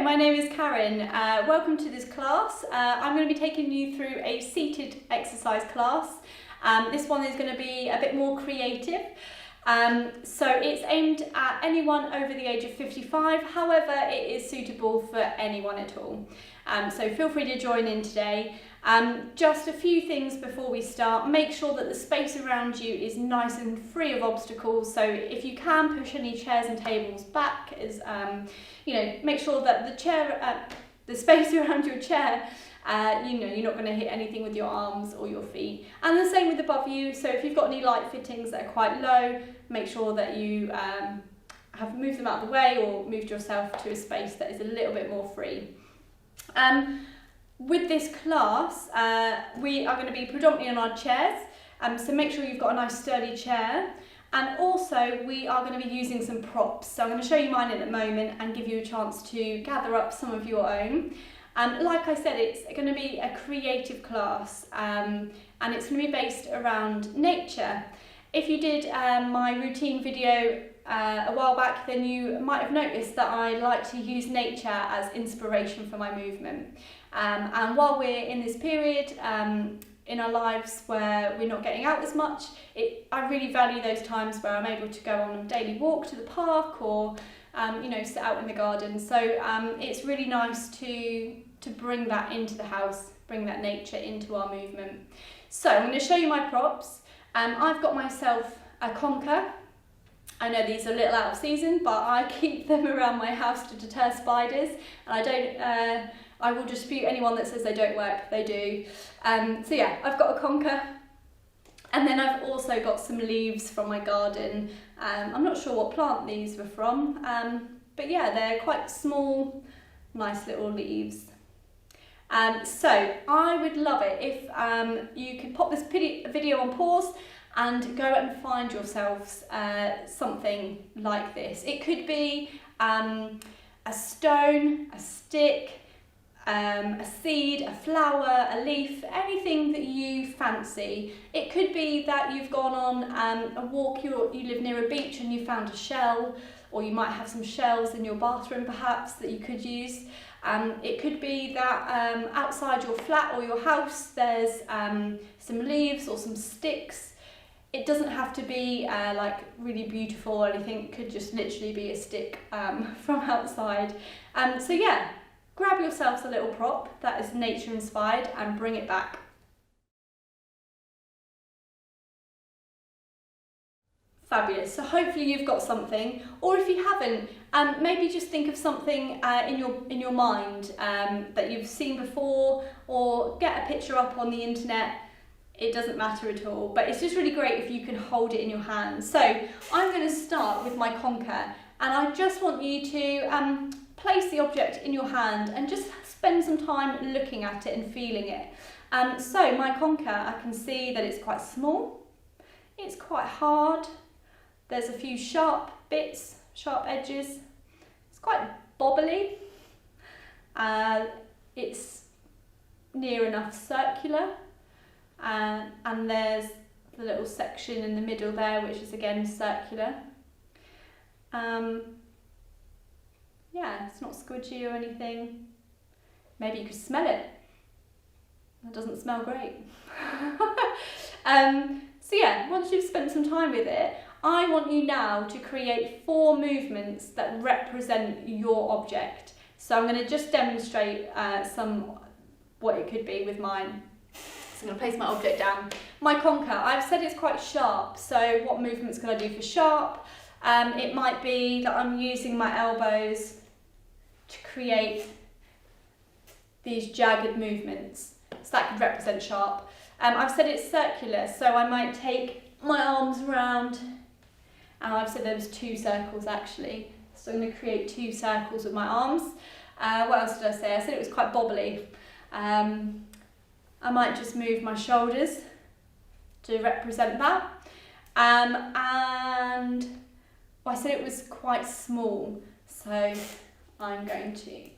Hello, my name is Karen. Welcome to this class. I'm going to be taking you through a seated exercise class. This one is going to be a bit more creative. So it's aimed at anyone over the age of 55, however it is suitable for anyone at all. So feel free to join in today. Just a few things before we start. Make sure that the space around you is nice and free of obstacles. So if you can push any chairs and tables back, make sure that the space around your chair, you're not going to hit anything with your arms or your feet. And the same with above you. So if you've got any light fittings that are quite low, make sure that you have moved them out of the way or moved yourself to a space that is a little bit more free. With this class, we are going to be predominantly on our chairs, so make sure you've got a nice sturdy chair. And also we are going to be using some props. So I'm going to show you mine in a moment and give you a chance to gather up some of your own. Like I said, it's going to be a creative class, and it's going to be based around nature. If you did my routine video a while back, then you might have noticed that I like to use nature as inspiration for my movement. And while we're in this period in our lives where we're not getting out as much, I really value those times where I'm able to go on a daily walk to the park or sit out in the garden. So it's really nice to bring that into the house, bring that nature into our movement. So I'm going to show you my props. I've got myself a conker. I know these are a little out of season, but I keep them around my house to deter spiders, and I will dispute anyone that says they don't work, they do. So yeah, I've got a conker, and then I've also got some leaves from my garden. I'm not sure what plant these were from, but yeah, they're quite small, nice little leaves. So I would love it if you could pop this video on pause and go and find yourselves something like this. It could be a stone, a stick, a seed, a flower, a leaf, anything that you fancy. It could be that you've gone on a walk, you live near a beach and you found a shell, or you might have some shells in your bathroom perhaps that you could use. It could be that outside your flat or your house there's some leaves or some sticks. It doesn't have to be like really beautiful or anything. It could just literally be a stick from outside. So yeah, grab yourselves a little prop that is nature inspired and bring it back. Fabulous. So hopefully you've got something, or if you haven't, maybe just think of something in your mind that you've seen before, or get a picture up on the internet. It doesn't matter at all, but it's just really great if you can hold it in your hands. So I'm going to start with my conker, and I just want you to place the object in your hand and just spend some time looking at it and feeling it. So my conker, I can see that it's quite small, it's quite hard, there's a few sharp bits, sharp edges, it's quite bobbly, it's near enough circular. And there's the little section in the middle there, which is again circular. Yeah, it's not squidgy or anything. Maybe you could smell it. That doesn't smell great. So yeah, once you've spent some time with it, I want you now to create 4 movements that represent your object. So I'm going to just demonstrate what it could be with mine. So I'm going to place my object down. My conker, I've said it's quite sharp, so what movements can I do for sharp? It might be that I'm using my elbows to create these jagged movements. So that could represent sharp. I've said it's circular, so I might take my arms around, and I've said there was 2 circles actually. So I'm going to create 2 circles with my arms. What else did I say? I said it was quite bobbly. I might just move my shoulders to represent that. And I said it was quite small, so I'm going to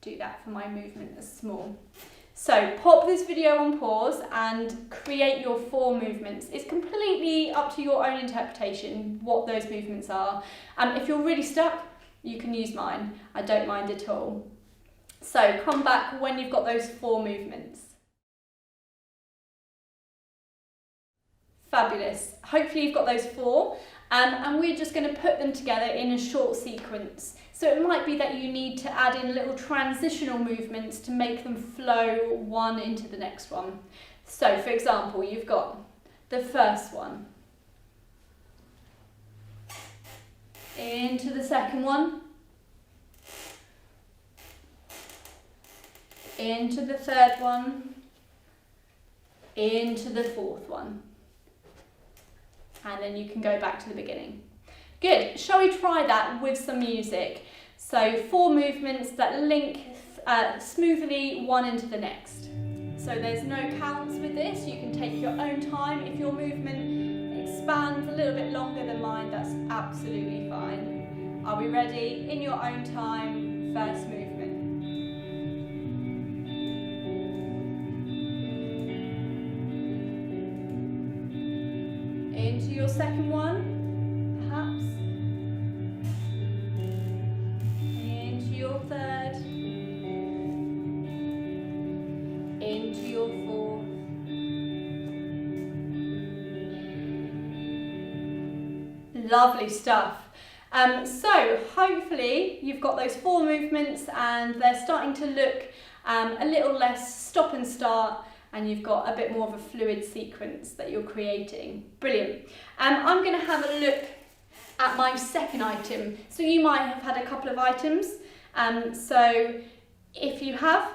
do that for my movement as small. So pop this video on pause and create your 4 movements. It's completely up to your own interpretation what those movements are. If you're really stuck, you can use mine. I don't mind at all. So come back when you've got those 4 movements. Fabulous. Hopefully you've got those 4, and we're just going to put them together in a short sequence. So it might be that you need to add in little transitional movements to make them flow one into the next one. So for example, you've got the first one, into the second one, into the third one, into the fourth one. And then you can go back to the beginning. Good, shall we try that with some music? So 4 movements that link smoothly one into the next. So there's no counts with this, you can take your own time. If your movement expands a little bit longer than mine, that's absolutely fine. Are we ready? In your own time, first movement. Into your second one, perhaps. Into your third. Into your fourth. Lovely stuff. So hopefully you've got those 4 movements and they're starting to look a little less stop and start, and you've got a bit more of a fluid sequence that you're creating. Brilliant. I'm going to have a look at my second item. So you might have had a couple of items. So if you have,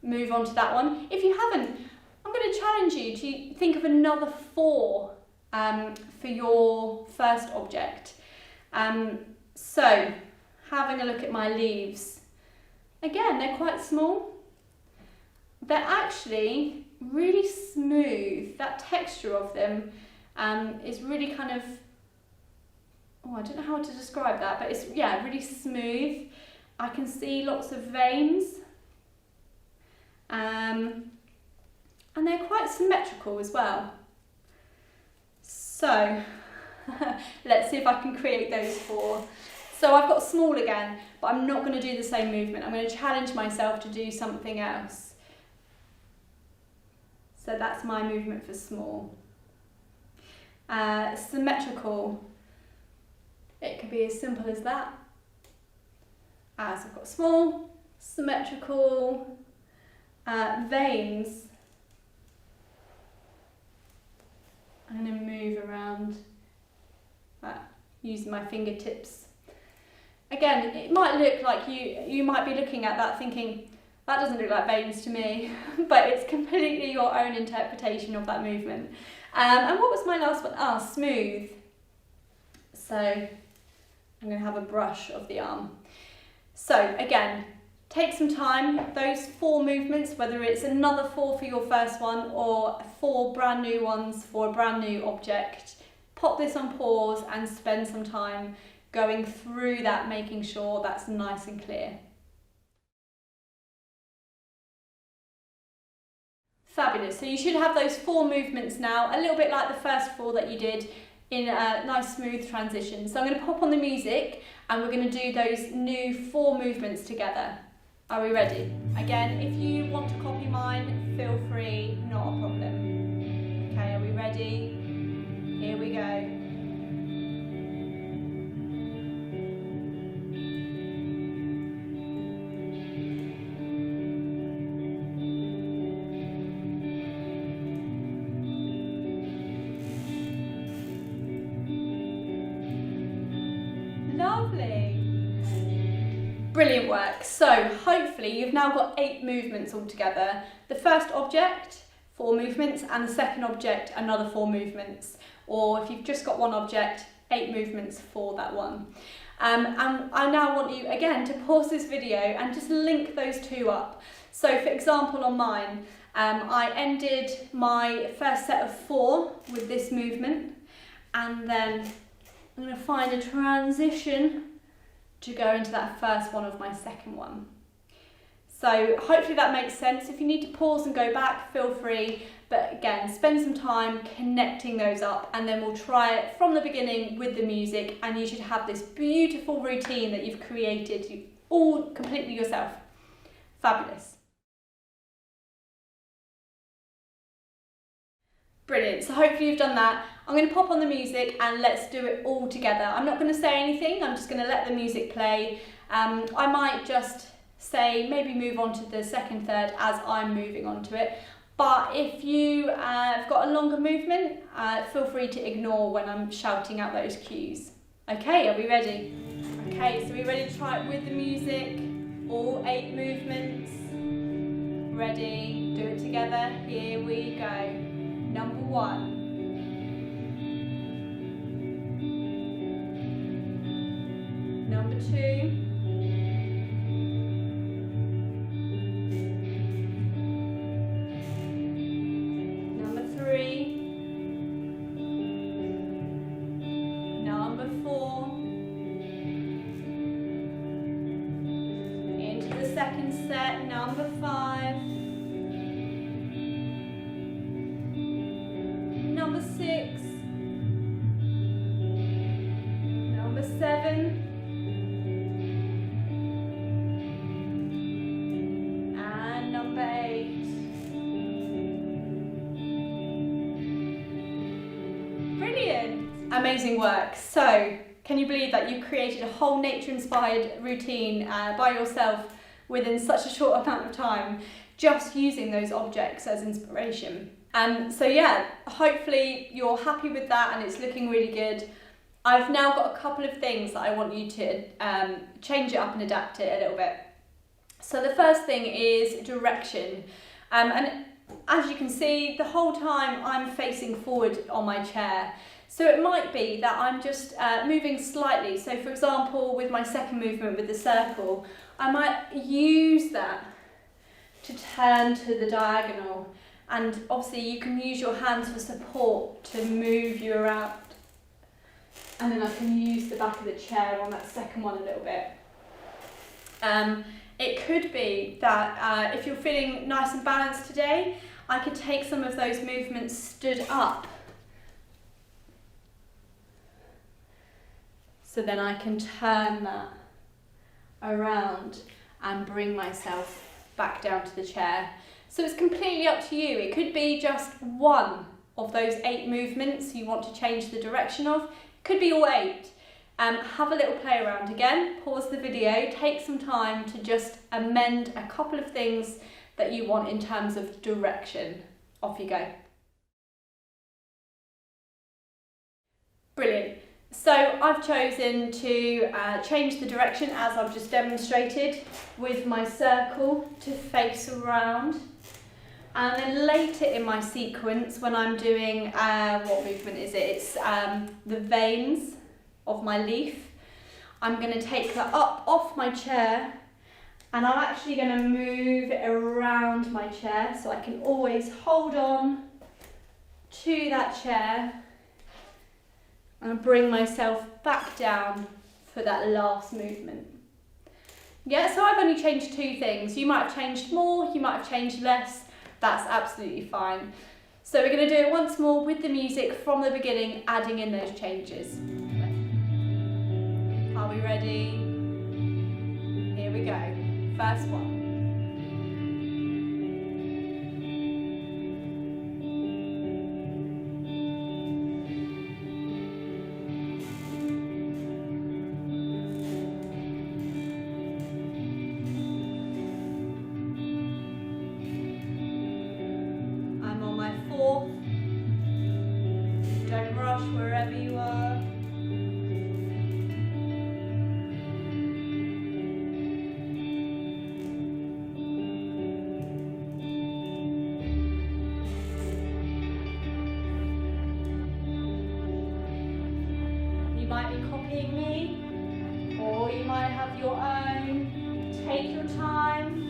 move on to that one. If you haven't, I'm going to challenge you to think of another 4 for your first object. So having a look at my leaves. Again, they're quite small. They're actually really smooth. That texture of them is really kind of, I don't know how to describe that, but it's, yeah, really smooth. I can see lots of veins, and they're quite symmetrical as well. So let's see if I can create those 4. So I've got small again, but I'm not going to do the same movement. I'm going to challenge myself to do something else. So that's my movement for small. Symmetrical. It could be as simple as that. As I've got small, symmetrical, veins. I'm going to move around using my fingertips. Again, it might look like you might be looking at that thinking, that doesn't look like veins to me, but it's completely your own interpretation of that movement. And what was my last one? Smooth. So I'm going to have a brush of the arm. So again, take some time, those 4 movements, whether it's another 4 for your first one or 4 brand new ones for a brand new object, pop this on pause and spend some time going through that, making sure that's nice and clear. Fabulous, so you should have those 4 movements now, a little bit like the first 4 that you did in a nice smooth transition. So I'm going to pop on the music and we're going to do those new 4 movements together. Are we ready? Again, if you want to copy mine, feel free, not a problem. Okay, are we ready? Here we go. Lovely. Brilliant work. So hopefully you've now got 8 movements all together. The first object, 4 movements, and the second object, another 4 movements. Or if you've just got one object, 8 movements for that one. And I now want you again to pause this video and just link those 2 up. So for example on mine, I ended my first set of 4 with this movement, and then I'm going to find a transition to go into that first one of my second one. So hopefully that makes sense. If you need to pause and go back, feel free. But again, spend some time connecting those up, and then we'll try it from the beginning with the music, and you should have this beautiful routine that you've created all completely yourself. Fabulous. Brilliant, so hopefully you've done that. I'm going to pop on the music and let's do it all together. I'm not going to say anything, I'm just going to let the music play. I might just say, maybe move on to the second third as I'm moving on to it. But if you have got a longer movement, feel free to ignore when I'm shouting out those cues. Okay, are we ready? Okay, so we're ready to try it with the music, all 8 movements. Ready, do it together, here we go. Number 1. Number 2. Number 3. Number 4. Into the second set, number 5. Number 6, number 7, and number 8. Brilliant! Amazing work. So, can you believe that you created a whole nature-inspired routine by yourself within such a short amount of time, just using those objects as inspiration? So yeah, hopefully you're happy with that and it's looking really good. I've now got a couple of things that I want you to change it up and adapt it a little bit. So the first thing is direction. And as you can see, the whole time I'm facing forward on my chair. So it might be that I'm just moving slightly. So for example, with my second movement with the circle, I might use that to turn to the diagonal. And obviously you can use your hands for support to move you around. And then I can use the back of the chair on that second one a little bit. It could be that if you're feeling nice and balanced today, I could take some of those movements stood up. So then I can turn that around and bring myself back down to the chair. So it's completely up to you. It could be just one of those 8 movements you want to change the direction of. It could be all 8. Have a little play around again, pause the video, take some time to just amend a couple of things that you want in terms of direction. Off you go. Brilliant. So I've chosen to change the direction as I've just demonstrated with my circle to face around. And then later in my sequence, when I'm doing, what movement is it? It's the veins of my leaf. I'm going to take that up off my chair and I'm actually going to move it around my chair so I can always hold on to that chair and bring myself back down for that last movement. Yeah, so I've only changed 2 things. You might have changed more, you might have changed less. That's absolutely fine. So we're going to do it once more with the music from the beginning, adding in those changes. Are we ready? Here we go. First one. Don't rush wherever you are. You might be copying me, or you might have your own. Take your time.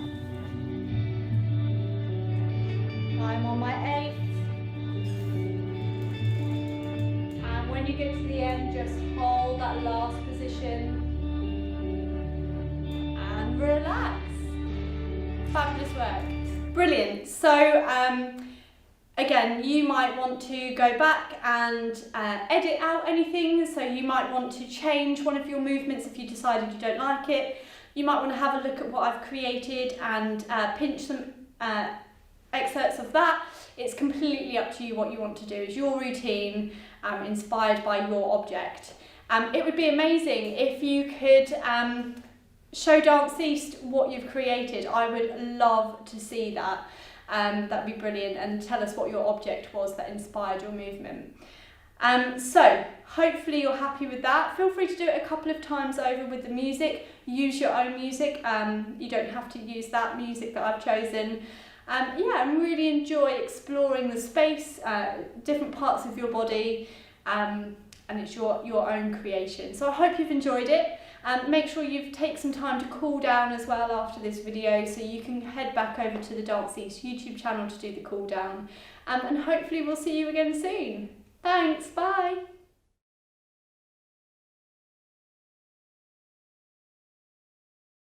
I'm on my 8th. When you get to the end, just hold that last position and relax. Fabulous work. Brilliant. So again, you might want to go back and edit out anything. So you might want to change one of your movements if you decided you don't like it. you might want to have a look at what I've created and pinch some excerpts of that. It's completely up to you what you want to do. It's your routine inspired by your object. It would be amazing if you could show DanceEast what you've created. I would love to see that. That'd be brilliant, and tell us what your object was that inspired your movement. So hopefully you're happy with that. Feel free to do it a couple of times over with the music. Use your own music. You don't have to use that music that I've chosen. Yeah, and really enjoy exploring the space, different parts of your body, and it's your own creation. So I hope you've enjoyed it. Make sure you take some time to cool down as well after this video, so you can head back over to the DanceEast YouTube channel to do the cool down. And hopefully we'll see you again soon. Thanks, bye.